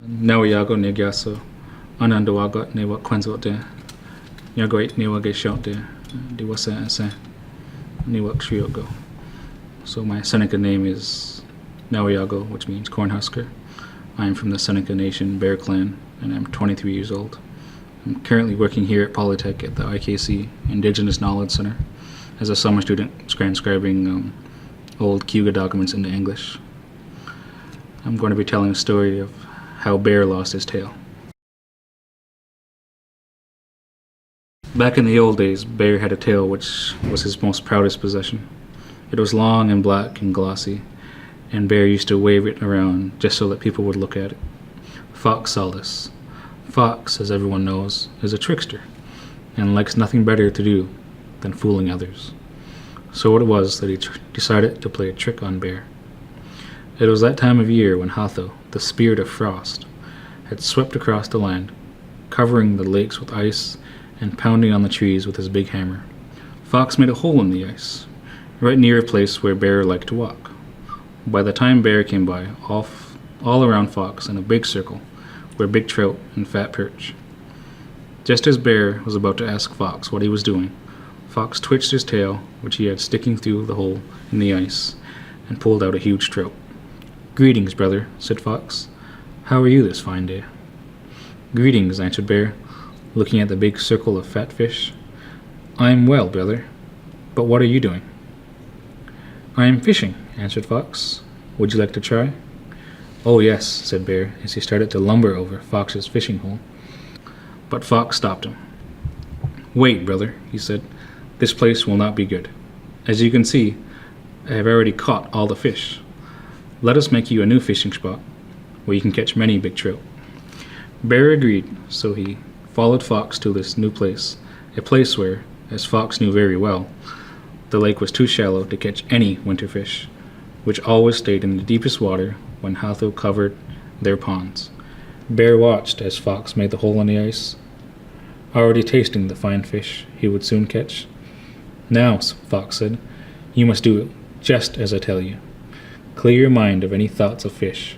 Nawiyago Negyaso, Anandawagot Newa Quenzote, Yagoit Newa Geshote, Diwasa Ase, Newa Xriogo. So my Seneca name is Nawiyago, which means Cornhusker. I am from the Seneca Nation Bear Clan, and I'm 23 years old. I'm currently working here at Polytech at the IKC, Indigenous Knowledge Centre, as a summer student transcribing old Cayuga documents into English. I'm going to be telling a story of how Bear lost his tail. Back in the old days, Bear had a tail which was his most proudest possession. It was long and black and glossy, and Bear used to wave it around just so that people would look at it. Fox saw this. Fox, as everyone knows, is a trickster, and likes nothing better to do than fooling others. So it was that he decided to play a trick on Bear. It was that time of year when Haudenosaunee, the spirit of frost, had swept across the land, covering the lakes with ice and pounding on the trees with his big hammer. Fox made a hole in the ice, right near a place where Bear liked to walk. By the time Bear came by, all around Fox in a big circle were big trout and fat perch. Just as Bear was about to ask Fox what he was doing, Fox twitched his tail, which he had sticking through the hole in the ice, and pulled out a huge trout. "Greetings, brother," said Fox. "How are you this fine day?" "Greetings," answered Bear, looking at the big circle of fat fish. "I am well, brother. But what are you doing?" "I am fishing," answered Fox. "Would you like to try?" "Oh yes," said Bear, as he started to lumber over Fox's fishing hole. But Fox stopped him. "Wait, brother," he said. "This place will not be good. As you can see, I have already caught all the fish. Let us make you a new fishing spot, where you can catch many big trout." Bear agreed, so he followed Fox to this new place, a place where, as Fox knew very well, the lake was too shallow to catch any winter fish, which always stayed in the deepest water when Haudenosaunee covered their ponds. Bear watched as Fox made the hole in the ice, already tasting the fine fish he would soon catch. "Now," Fox said, "you must do it just as I tell you. Clear your mind of any thoughts of fish.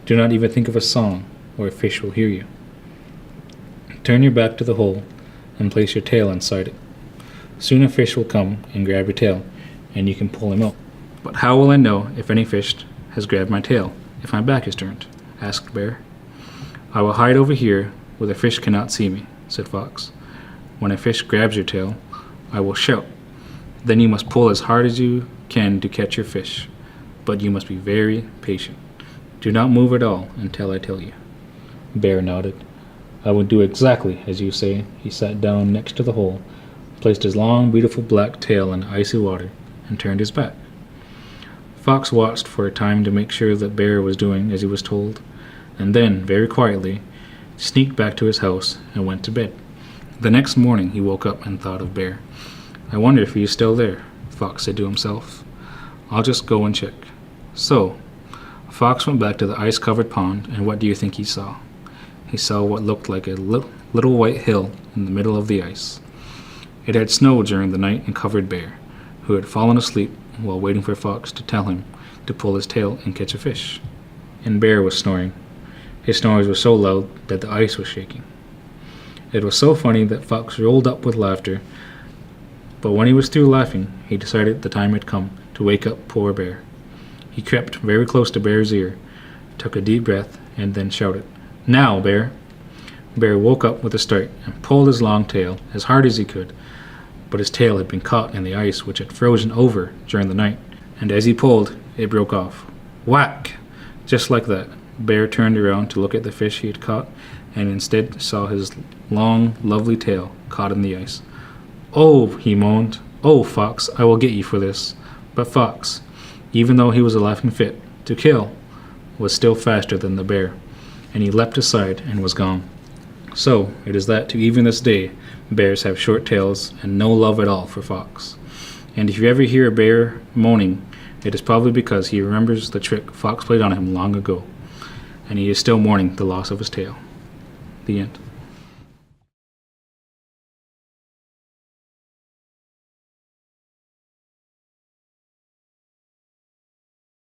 Do not even think of a song, or a fish will hear you. Turn your back to the hole and place your tail inside it. Soon a fish will come and grab your tail, and you can pull him out." "But how will I know if any fish has grabbed my tail, if my back is turned?" asked Bear. "I will hide over here where the fish cannot see me," said Fox. "When a fish grabs your tail, I will shout. Then you must pull as hard as you can to catch your fish. But you must be very patient. Do not move at all until I tell you." Bear nodded. "I will do exactly as you say." He sat down next to the hole, placed his long, beautiful black tail in icy water, and turned his back. Fox watched for a time to make sure that Bear was doing as he was told, and then, very quietly, sneaked back to his house and went to bed. The next morning he woke up and thought of Bear. "I wonder if he is still there," Fox said to himself. "I'll just go and check." So, Fox went back to the ice-covered pond, and what do you think he saw? He saw what looked like a little white hill in the middle of the ice. It had snowed during the night and covered Bear, who had fallen asleep while waiting for Fox to tell him to pull his tail and catch a fish. And Bear was snoring. His snores were so loud that the ice was shaking. It was so funny that Fox rolled up with laughter, but when he was through laughing, he decided the time had come to wake up poor Bear. He crept very close to Bear's ear, took a deep breath, and then shouted, "Now, Bear!" Bear woke up with a start and pulled his long tail as hard as he could, but his tail had been caught in the ice which had frozen over during the night, and as he pulled, it broke off. Whack! Just like that, Bear turned around to look at the fish he had caught, and instead saw his long, lovely tail caught in the ice. "Oh," he moaned, "oh, Fox, I will get you for this." But Fox, even though he was a laughing fit, to kill, was still faster than the Bear, and he leapt aside and was gone. So it is that to even this day, bears have short tails and no love at all for Fox. And if you ever hear a bear moaning, it is probably because he remembers the trick Fox played on him long ago, and he is still mourning the loss of his tail. The end.